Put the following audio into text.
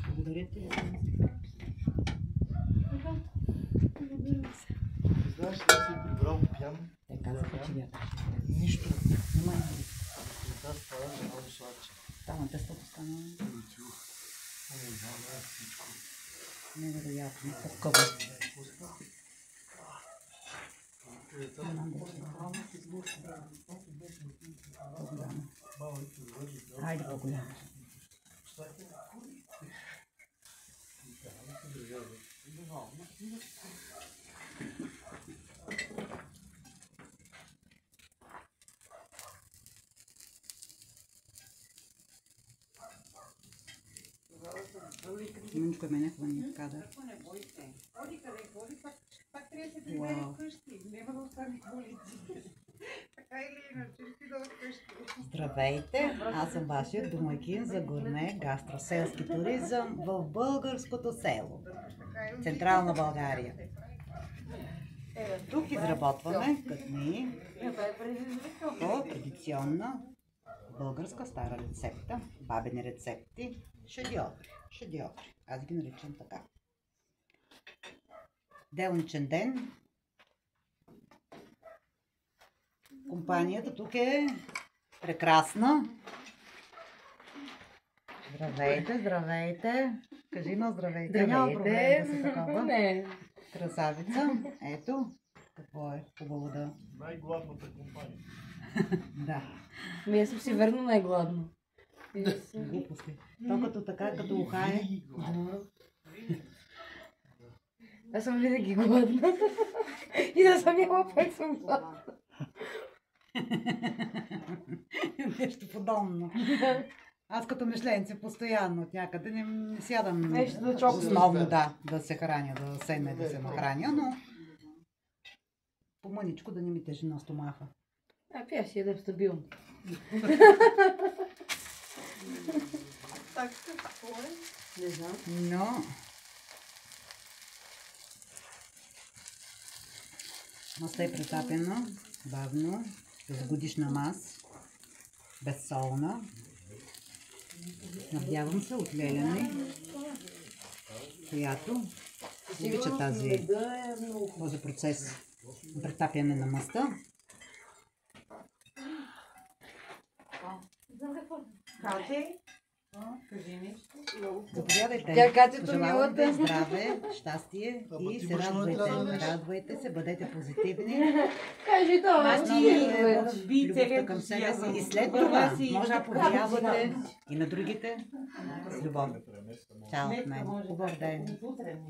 Благодаря ти. Знаеш, да си добрал пиян. Те казаха, че вятър. Нищо. Няма и Да, става много сладче. там тестото стана Всичко. невероятно. Пъпкаво. По-голямо. Хайде по-голямо. Мъничко е мене хвани кадър. Ходи къде ходи, пак трябва да се прибере вкъщи. Няма да остане колици. Така или иначе, си да вкъщи. Здравейте, аз съм вашия домакин за гурме гастроселски туризъм в българското село, Централна България. Тук изработваме кътни по традиционна българска стара рецепта, бабени рецепти, шедьоври. Аз ги наричам така. Делничен ден. Компанията тук е прекрасна. Здравейте. Кажи на здравейте. Няма проблем да се такова. Не. Красавица. Ето. Какво е хубаво да... Най-главната компания. Да. Ми съм си верно най-гладно. Глупости. То като така, като ухае. Аз съм винаги гладна. И да съм яла, пак съм гладна. Нещо подобно. Аз като мишленце постоянно от някъде не сядам Нещо да чопна. основно да се храня, да седне да се нахраня, но по-мъничко да не ми тежи на стомаха. Тя си ядем стабилно. Так, какво е? Не знам. Но маста е претапена бавно, с годишна мас, безсолна. Надявам се от Леляни, която обича този процес на претапяне на маста. Катя? Кажи ми. Заповядайте. Тя Катето Пожелавам ви милата. здраве, щастие и се радвайте. Радвайте се, бъдете позитивни. Кажи това. Аз много любовта към себе си и след това може да повлиявате и на другите с любов. Чао от мен. Хубав ден.